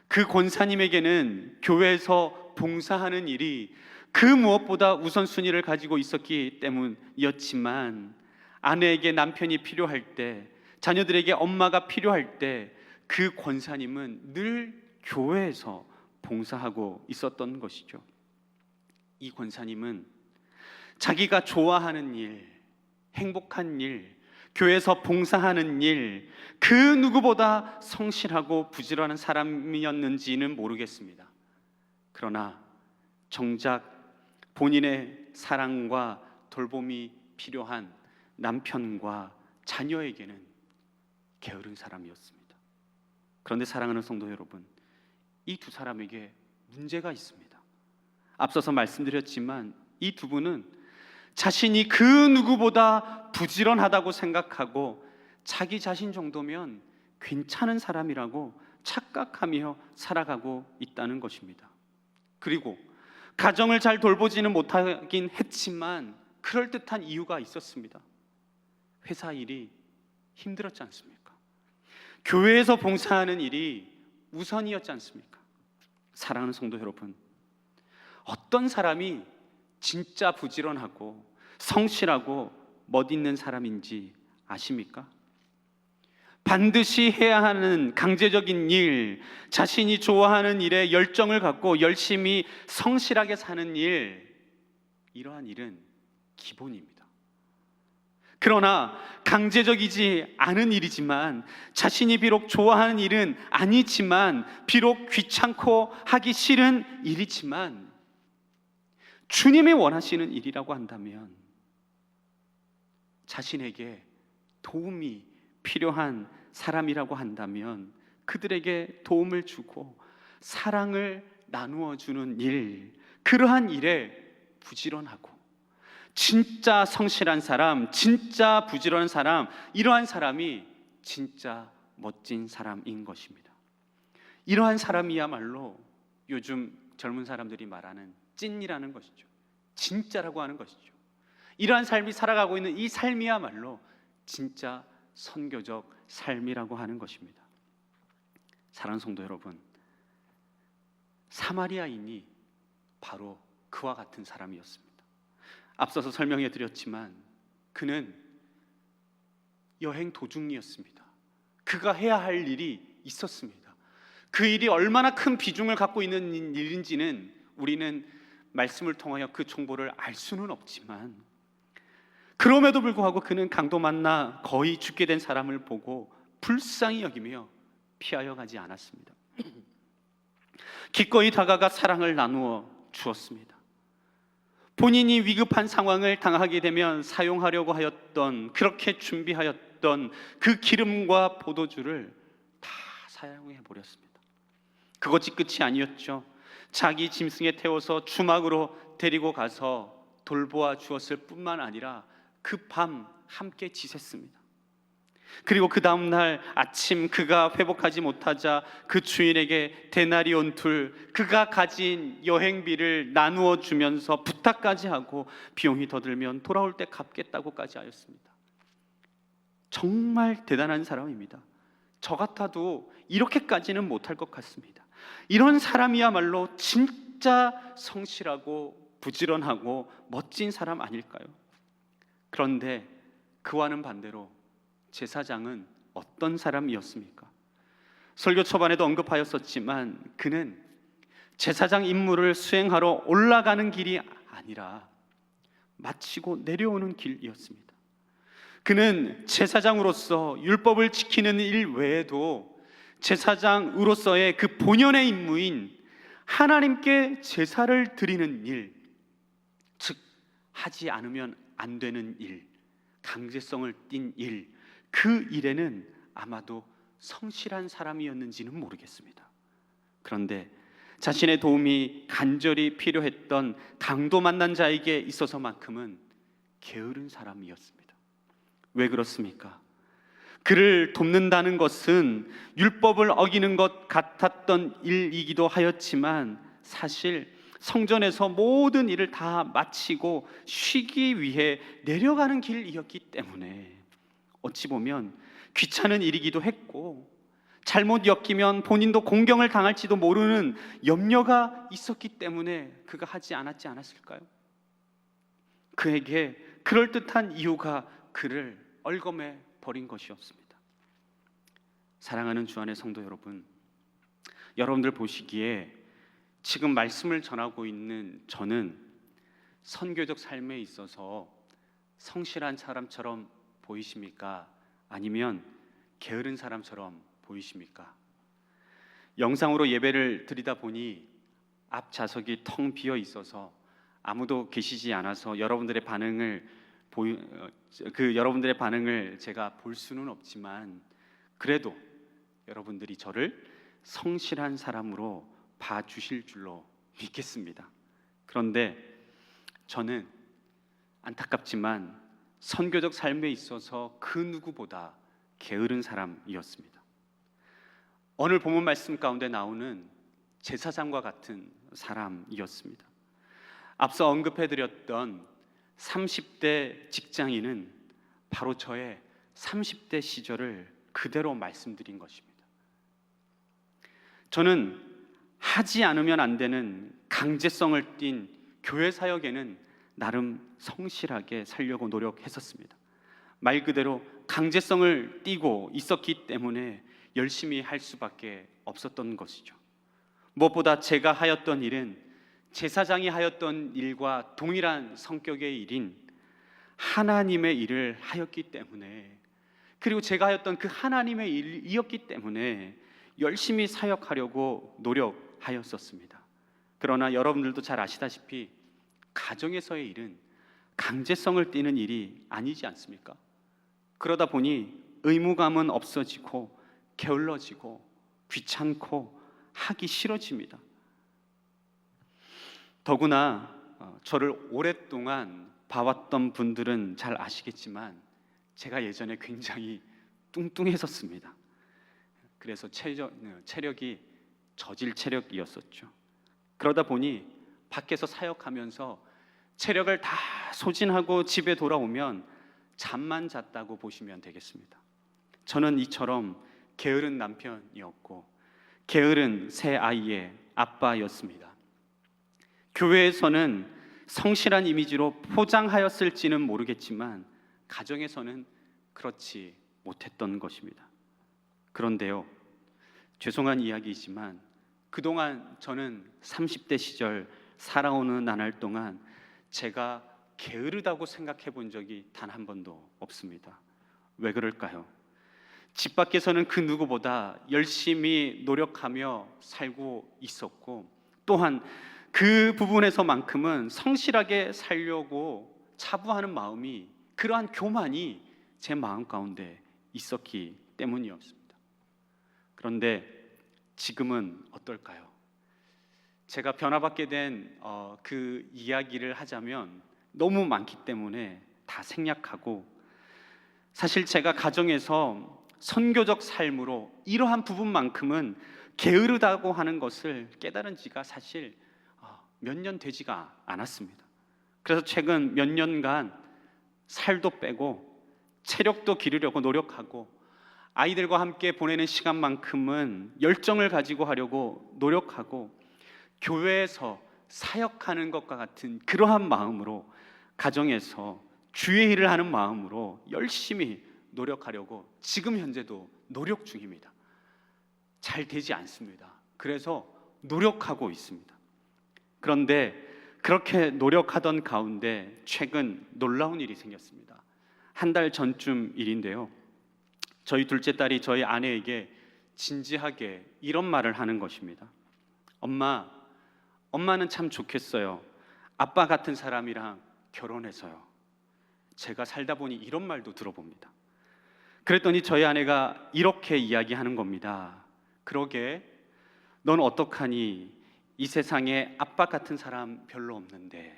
그 권사님에게는 교회에서 봉사하는 일이 그 무엇보다 우선순위를 가지고 있었기 때문이었지만 아내에게 남편이 필요할 때, 자녀들에게 엄마가 필요할 때 그 권사님은 늘 교회에서 봉사하고 있었던 것이죠. 이 권사님은 자기가 좋아하는 일, 행복한 일, 교회에서 봉사하는 일, 그 누구보다 성실하고 부지런한 사람이었는지는 모르겠습니다. 그러나 정작 본인의 사랑과 돌봄이 필요한 남편과 자녀에게는 게으른 사람이었습니다. 그런데 사랑하는 성도 여러분, 이 두 사람에게 문제가 있습니다. 앞서서 말씀드렸지만 이 두 분은 자신이 그 누구보다 부지런하다고 생각하고 자기 자신 정도면 괜찮은 사람이라고 착각하며 살아가고 있다는 것입니다. 그리고 가정을 잘 돌보지는 못하긴 했지만 그럴듯한 이유가 있었습니다. 회사 일이 힘들었지 않습니까? 교회에서 봉사하는 일이 우선이었지 않습니까? 사랑하는 성도 여러분, 어떤 사람이 진짜 부지런하고 성실하고 멋있는 사람인지 아십니까? 반드시 해야 하는 강제적인 일, 자신이 좋아하는 일에 열정을 갖고 열심히 성실하게 사는 일, 이러한 일은 기본입니다. 그러나 강제적이지 않은 일이지만, 자신이 비록 좋아하는 일은 아니지만, 비록 귀찮고 하기 싫은 일이지만 주님이 원하시는 일이라고 한다면, 자신에게 도움이 필요한 사람이라고 한다면 그들에게 도움을 주고 사랑을 나누어 주는 일, 그러한 일에 부지런하고 진짜 성실한 사람, 진짜 부지런한 사람, 이러한 사람이 진짜 멋진 사람인 것입니다. 이러한 사람이야말로 요즘 젊은 사람들이 말하는 찐이라는 것이죠. 진짜라고 하는 것이죠. 이러한 삶이 살아가고 있는 이 삶이야말로 진짜 선교적 삶이라고 하는 것입니다. 사랑하는 성도 여러분, 사마리아인이 바로 그와 같은 사람이었습니다. 앞서서 설명해 드렸지만 그는 여행 도중이었습니다. 그가 해야 할 일이 있었습니다. 그 일이 얼마나 큰 비중을 갖고 있는 일인지는 우리는 말씀을 통하여 그 정보를 알 수는 없지만, 그럼에도 불구하고 그는 강도 만나 거의 죽게 된 사람을 보고 불쌍히 여기며 피하여 가지 않았습니다. 기꺼이 다가가 사랑을 나누어 주었습니다. 본인이 위급한 상황을 당하게 되면 사용하려고 하였던, 그렇게 준비하였던 있었던 그 기름과 포도주를 다 사용해 버렸습니다. 그것이 끝이 아니었죠. 자기 짐승에 태워서 주막으로 데리고 가서 돌보아 주었을 뿐만 아니라 그 밤 함께 지샜습니다. 그리고 그 다음 날 아침 그가 회복하지 못하자 그 주인에게 데나리온 둘, 그가 가진 여행비를 나누어 주면서 부탁까지 하고 비용이 더 들면 돌아올 때 갚겠다고까지 하였습니다. 정말 대단한 사람입니다. 저 같아도 이렇게까지는 못할 것 같습니다. 이런 사람이야말로 진짜 성실하고 부지런하고 멋진 사람 아닐까요? 그런데 그와는 반대로 제사장은 어떤 사람이었습니까? 설교 초반에도 언급하였었지만 그는 제사장 임무를 수행하러 올라가는 길이 아니라 마치고 내려오는 길이었습니다. 그는 제사장으로서 율법을 지키는 일 외에도 제사장으로서의 그 본연의 임무인 하나님께 제사를 드리는 일, 즉 하지 않으면 안 되는 일, 강제성을 띈 일, 그 일에는 아마도 성실한 사람이었는지는 모르겠습니다. 그런데 자신의 도움이 간절히 필요했던 강도 만난 자에게 있어서만큼은 게으른 사람이었습니다. 왜 그렇습니까? 그를 돕는다는 것은 율법을 어기는 것 같았던 일이기도 하였지만 사실 성전에서 모든 일을 다 마치고 쉬기 위해 내려가는 길이었기 때문에 어찌 보면 귀찮은 일이기도 했고 잘못 엮이면 본인도 공경을 당할지도 모르는 염려가 있었기 때문에 그가 하지 않았을까요? 그에게 그럴듯한 이유가 그를 얼검해 버린 것이었습니다. 사랑하는 주 안의 성도 여러분, 여러분들 보시기에 지금 말씀을 전하고 있는 저는 선교적 삶에 있어서 성실한 사람처럼 보이십니까? 아니면 게으른 사람처럼 보이십니까? 영상으로 예배를 드리다 보니 앞 좌석이 텅 비어 있어서 아무도 계시지 않아서 여러분들의 반응을 제가 볼 수는 없지만 그래도 여러분들이 저를 성실한 사람으로 봐주실 줄로 믿겠습니다. 그런데 저는 안타깝지만 선교적 삶에 있어서 그 누구보다 게으른 사람이었습니다. 오늘 본문 말씀 가운데 나오는 제사장과 같은 사람이었습니다. 앞서 언급해드렸던 30대 직장인은 바로 저의 30대 시절을 그대로 말씀드린 것입니다. 저는 하지 않으면 안 되는 강제성을 띤 교회 사역에는 나름 성실하게 살려고 노력했었습니다. 말 그대로 강제성을 띠고 있었기 때문에 열심히 할 수밖에 없었던 것이죠. 무엇보다 제가 하였던 일은 제사장이 하였던 일과 동일한 성격의 일인 하나님의 일을 하였기 때문에, 그리고 제가 하였던 그 하나님의 일이었기 때문에 열심히 사역하려고 노력하였었습니다. 그러나 여러분들도 잘 아시다시피 가정에서의 일은 강제성을 띠는 일이 아니지 않습니까? 그러다 보니 의무감은 없어지고 게을러지고 귀찮고 하기 싫어집니다. 더구나 저를 오랫동안 봐왔던 분들은 잘 아시겠지만 제가 예전에 굉장히 뚱뚱했었습니다. 그래서 체력이 저질 체력이었었죠. 그러다 보니 밖에서 사역하면서 체력을 다 소진하고 집에 돌아오면 잠만 잤다고 보시면 되겠습니다. 저는 이처럼 게으른 남편이었고 게으른 새 아이의 아빠였습니다. 교회에서는 성실한 이미지로 포장하였을지는 모르겠지만 가정에서는 그렇지 못했던 것입니다. 그런데요, 죄송한 이야기이지만 그동안 저는 30대 시절 살아오는 나날 동안 제가 게으르다고 생각해 본 적이 단 한 번도 없습니다. 왜 그럴까요? 집 밖에서는 그 누구보다 열심히 노력하며 살고 있었고, 또한 그 부분에서만큼은 성실하게 살려고 자부하는 마음이, 그러한 교만이 제 마음 가운데 있었기 때문이었습니다. 그런데 지금은 어떨까요? 제가 변화받게 된 그 이야기를 하자면 너무 많기 때문에 다 생략하고, 사실 제가 가정에서 선교적 삶으로 이러한 부분만큼은 게으르다고 하는 것을 깨달은 지가 사실 몇 년 되지가 않았습니다. 그래서 최근 몇 년간 살도 빼고 체력도 기르려고 노력하고, 아이들과 함께 보내는 시간만큼은 열정을 가지고 하려고 노력하고, 교회에서 사역하는 것과 같은 그러한 마음으로 가정에서 주의 일을 하는 마음으로 열심히 노력하려고 지금 현재도 노력 중입니다. 잘 되지 않습니다. 그래서 노력하고 있습니다. 그런데 그렇게 노력하던 가운데 최근 놀라운 일이 생겼습니다. 한 달 전쯤 일인데요, 저희 둘째 딸이 저희 아내에게 진지하게 이런 말을 하는 것입니다. 엄마는 참 좋겠어요. 아빠 같은 사람이랑 결혼해서요. 제가 살다 보니 이런 말도 들어봅니다. 그랬더니 저희 아내가 이렇게 이야기하는 겁니다. 그러게, 넌 어떡하니? 이 세상에 아빠 같은 사람 별로 없는데.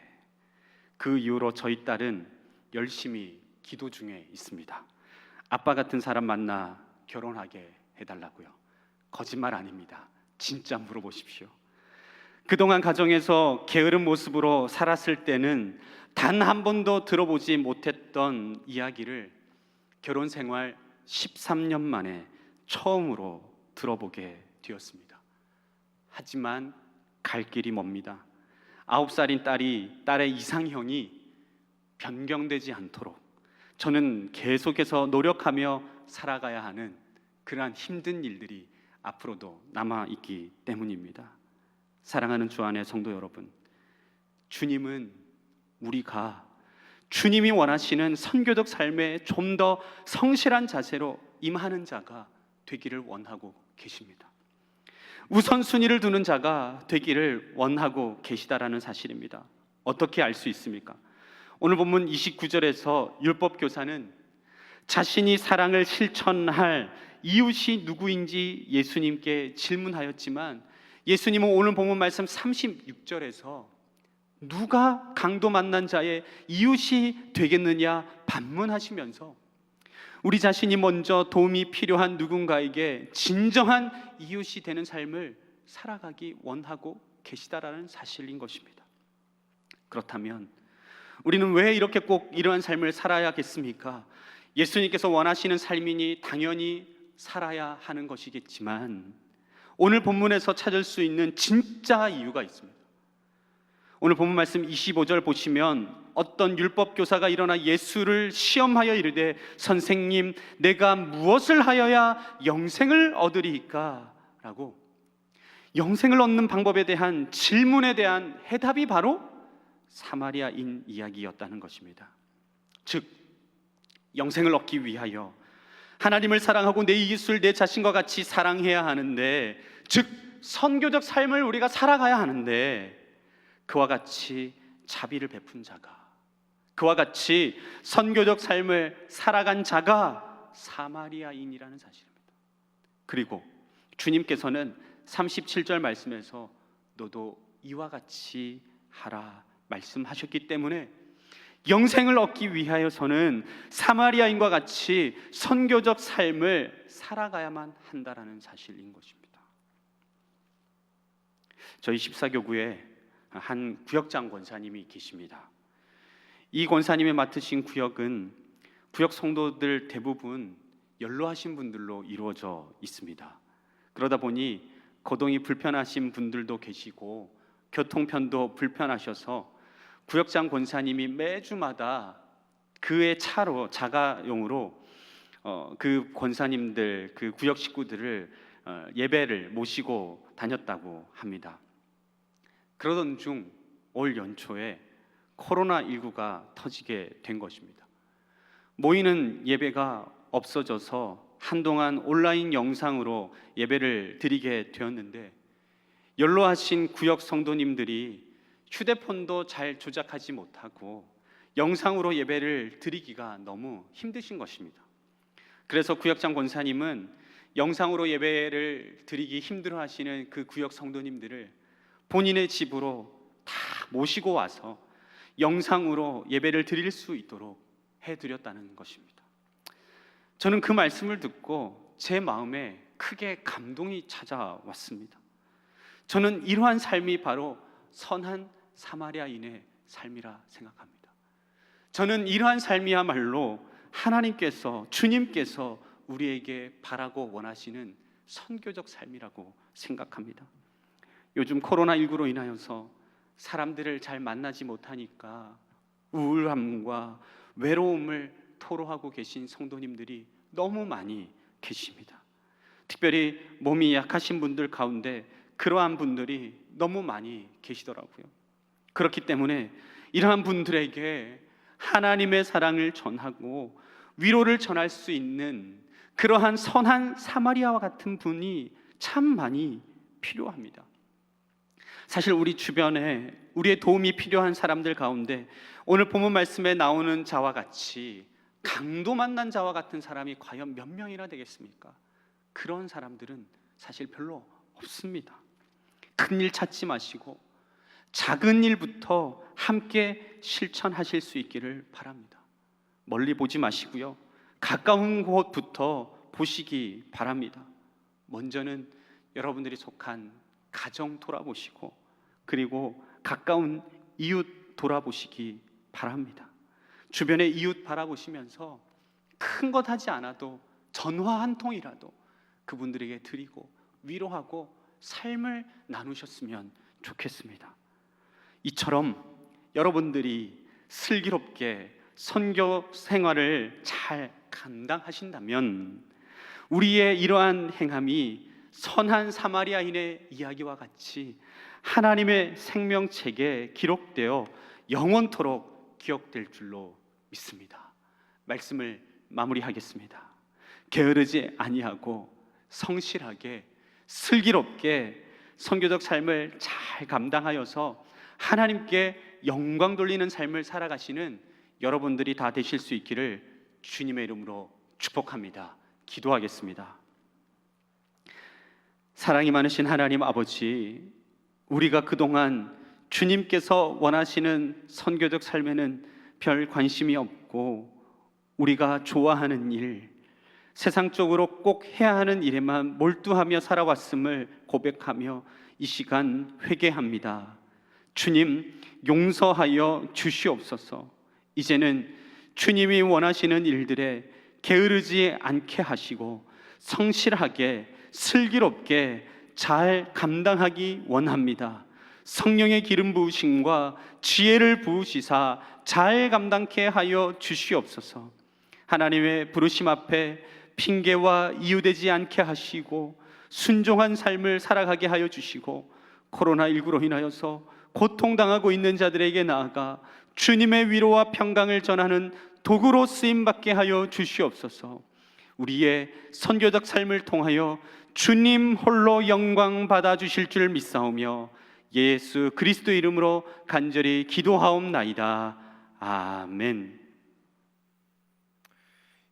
그 이후로 저희 딸은 열심히 기도 중에 있습니다. 아빠 같은 사람 만나 결혼하게 해달라고요. 거짓말 아닙니다. 진짜 물어보십시오. 그동안 가정에서 게으른 모습으로 살았을 때는 단 한 번도 들어보지 못했던 이야기를 결혼 생활 13년 만에 처음으로 들어보게 되었습니다. 하지만 갈 길이 멉니다. 9살인 딸의 이상형이 변경되지 않도록 저는 계속해서 노력하며 살아가야 하는 그러한 힘든 일들이 앞으로도 남아있기 때문입니다. 사랑하는 주 안의 성도 여러분, 주님은 우리가 주님이 원하시는 선교적 삶에 좀 더 성실한 자세로 임하는 자가 되기를 원하고 계십니다. 우선순위를 두는 자가 되기를 원하고 계시다라는 사실입니다. 어떻게 알 수 있습니까? 오늘 본문 29절에서 율법교사는 자신이 사랑을 실천할 이웃이 누구인지 예수님께 질문하였지만, 예수님은 오늘 본문 말씀 36절에서 누가 강도 만난 자의 이웃이 되겠느냐 반문하시면서 우리 자신이 먼저 도움이 필요한 누군가에게 진정한 이웃이 되는 삶을 살아가기 원하고 계시다라는 사실인 것입니다. 그렇다면 우리는 왜 이렇게 꼭 이러한 삶을 살아야겠습니까? 예수님께서 원하시는 삶이니 당연히 살아야 하는 것이겠지만, 오늘 본문에서 찾을 수 있는 진짜 이유가 있습니다. 오늘 본문 말씀 25절 보시면 어떤 율법교사가 일어나 예수를 시험하여 이르되, 선생님, 내가 무엇을 하여야 영생을 얻으리이까? 라고 영생을 얻는 방법에 대한 질문에 대한 해답이 바로 사마리아인 이야기였다는 것입니다. 즉, 영생을 얻기 위하여 하나님을 사랑하고 내 이웃을 내 자신과 같이 사랑해야 하는데, 즉 선교적 삶을 우리가 살아가야 하는데, 그와 같이 자비를 베푼 자가, 그와 같이 선교적 삶을 살아간 자가 사마리아인이라는 사실입니다. 그리고 주님께서는 37절 말씀에서 너도 이와 같이 하라 말씀하셨기 때문에 영생을 얻기 위하여서는 사마리아인과 같이 선교적 삶을 살아가야만 한다라는 사실인 것입니다. 저희 십사교구에 한 구역장 권사님이 계십니다. 이 권사님이 맡으신 구역은 구역 성도들 대부분 연로하신 분들로 이루어져 있습니다. 그러다 보니 거동이 불편하신 분들도 계시고 교통편도 불편하셔서 구역장 권사님이 매주마다 그의 차로, 자가용으로 그 권사님들, 그 구역 식구들을 예배를 모시고 다녔다고 합니다. 그러던 중 올 연초에 코로나19가 터지게 된 것입니다. 모이는 예배가 없어져서 한동안 온라인 영상으로 예배를 드리게 되었는데, 연로하신 구역 성도님들이 휴대폰도 잘 조작하지 못하고 영상으로 예배를 드리기가 너무 힘드신 것입니다. 그래서 구역장 권사님은 영상으로 예배를 드리기 힘들어하시는 그 구역 성도님들을 본인의 집으로 다 모시고 와서 영상으로 예배를 드릴 수 있도록 해드렸다는 것입니다. 저는 그 말씀을 듣고 제 마음에 크게 감동이 찾아왔습니다. 저는 이러한 삶이 바로 선한 사마리아인의 삶이라 생각합니다. 저는 이러한 삶이야말로 하나님께서, 주님께서 우리에게 바라고 원하시는 선교적 삶이라고 생각합니다. 요즘 코로나19로 인하여서 사람들을 잘 만나지 못하니까 우울함과 외로움을 토로하고 계신 성도님들이 너무 많이 계십니다. 특별히 몸이 약하신 분들 가운데 그러한 분들이 너무 많이 계시더라고요. 그렇기 때문에 이러한 분들에게 하나님의 사랑을 전하고 위로를 전할 수 있는 그러한 선한 사마리아와 같은 분이 참 많이 필요합니다. 사실 우리 주변에 우리의 도움이 필요한 사람들 가운데 오늘 본문 말씀에 나오는 자와 같이 강도 만난 자와 같은 사람이 과연 몇 명이나 되겠습니까? 그런 사람들은 사실 별로 없습니다. 큰 일 찾지 마시고 작은 일부터 함께 실천하실 수 있기를 바랍니다. 멀리 보지 마시고요, 가까운 곳부터 보시기 바랍니다. 먼저는 여러분들이 속한 가정 돌아보시고, 그리고 가까운 이웃 돌아보시기 바랍니다. 주변의 이웃 바라보시면서 큰 것 하지 않아도 전화 한 통이라도 그분들에게 드리고 위로하고 삶을 나누셨으면 좋겠습니다. 이처럼 여러분들이 슬기롭게 선교 생활을 잘 감당하신다면 우리의 이러한 행함이 선한 사마리아인의 이야기와 같이 하나님의 생명책에 기록되어 영원토록 기억될 줄로 믿습니다. 말씀을 마무리하겠습니다. 게으르지 아니하고 성실하게 슬기롭게 선교적 삶을 잘 감당하여서 하나님께 영광 돌리는 삶을 살아가시는 여러분들이 다 되실 수 있기를 주님의 이름으로 축복합니다. 기도하겠습니다. 사랑이 많으신 하나님 아버지, 우리가 그동안 주님께서 원하시는 선교적 삶에는 별 관심이 없고 우리가 좋아하는 일, 세상적으로 꼭 해야 하는 일에만 몰두하며 살아왔음을 고백하며 이 시간 회개합니다. 주님, 용서하여 주시옵소서. 이제는 주님이 원하시는 일들에 게으르지 않게 하시고 성실하게 슬기롭게 잘 감당하기 원합니다. 성령의 기름 부으심과 지혜를 부으시사 잘 감당케 하여 주시옵소서. 하나님의 부르심 앞에 핑계와 이유되지 않게 하시고 순종한 삶을 살아가게 하여 주시고, 코로나19로 인하여서 고통당하고 있는 자들에게 나아가 주님의 위로와 평강을 전하는 도구로 쓰임받게 하여 주시옵소서. 우리의 선교적 삶을 통하여 주님 홀로 영광 받아 주실 줄 믿사오며 예수 그리스도 이름으로 간절히 기도하옵나이다. 아멘.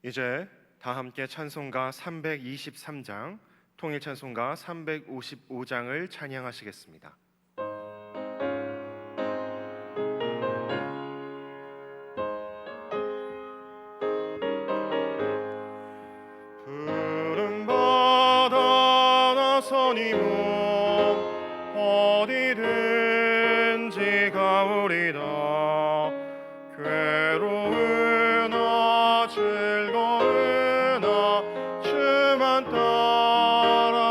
이제 다 함께 찬송가 323장, 통일 찬송가 355장을 찬양하시겠습니다. 푸른 바다 나서니 어디든지 가오리다. 괴로우나 즐거우나 주만 따라가오리니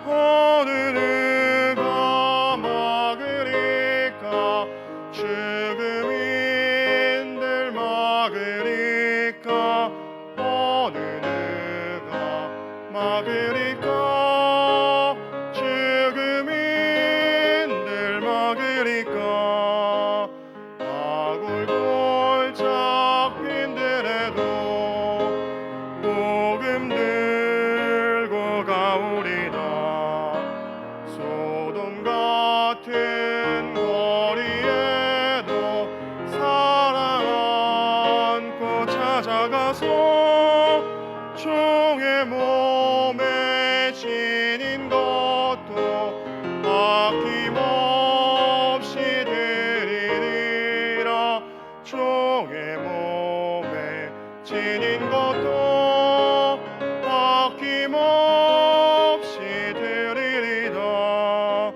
어느 누가 막으리까. 죽음인들 막으리까. 어느 누가 막으리까. 죽음인들 막으리까. 아골골 잡힌들에도 복음 들고 가오리다. 소돔 같은 거리에도 사랑 안고 찾아 아낌없이 드리리라. 종의 몸에 지닌 것도 아낌없이 드리리다.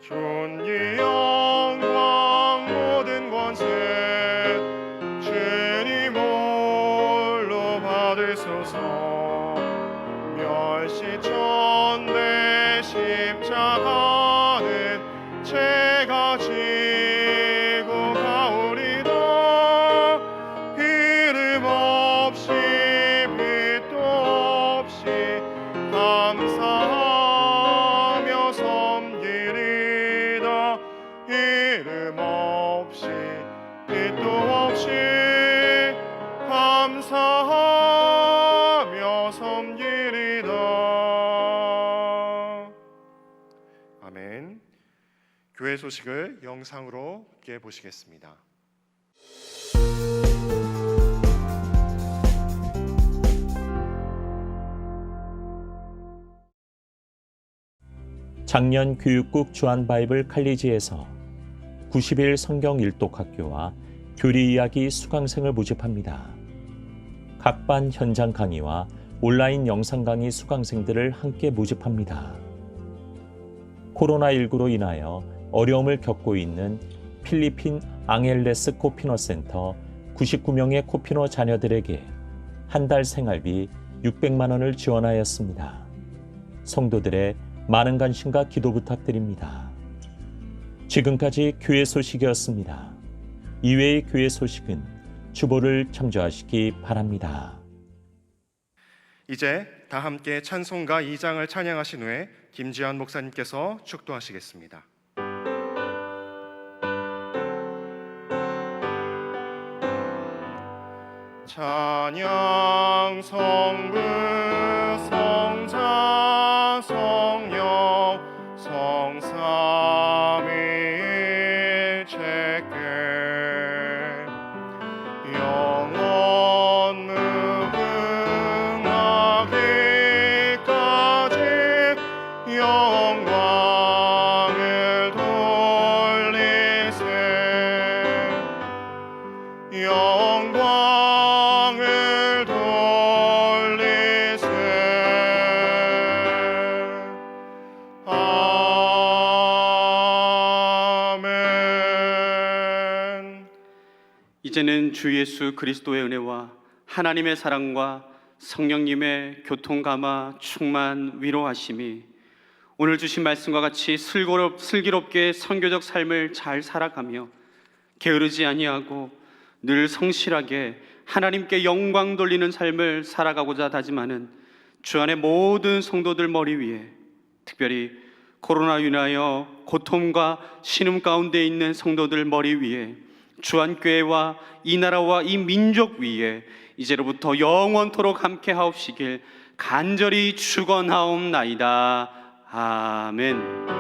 존귀 영광 모든 권세 주님 홀로 받으소서. 멸시천대 십자가는 제가 지고 가오리다. 이름 없이 빛도 없이 감사하며 섬기리다. 이름 없이 빛도 없이 감사하며 섬기리다. 아멘. 교회 소식을 영상으로 함께 보시겠습니다. 작년 교육국 주한바이블 칼리지에서 90일 성경 일독학교와 교리 이야기 수강생을 모집합니다. 각 반 현장 강의와 온라인 영상 강의 수강생들을 함께 모집합니다. 코로나19로 인하여 어려움을 겪고 있는 필리핀 앙헬레스 코피노 센터 99명의 코피노 자녀들에게 한 달 생활비 600만 원을 지원하였습니다. 성도들의 많은 관심과 기도 부탁드립니다. 지금까지 교회 소식이었습니다. 이외의 교회 소식은 주보를 참조하시기 바랍니다. 이제 다 함께 찬송가 2장을 찬양하신 후에 김지환 목사님께서 축도하시겠습니다. 찬양 성부 성자 성령 성삼위일체께 영원 무궁하기까지 영광을 돌리세. 영광을 돌리세. 아멘. 이제는 주 예수 그리스도의 은혜와 하나님의 사랑과 성령님의 교통감화 충만 위로하심이 오늘 주신 말씀과 같이 슬기롭게 선교적 삶을 잘 살아가며 게으르지 아니하고 늘 성실하게 하나님께 영광 돌리는 삶을 살아가고자 다짐하는 주 안의 모든 성도들 머리 위에, 특별히 코로나로 인하여 고통과 신음 가운데 있는 성도들 머리 위에, 주한교회와 이 나라와 이 민족 위에 이제로부터 영원토록 함께 하옵시길 간절히 축원하옵나이다. 아멘.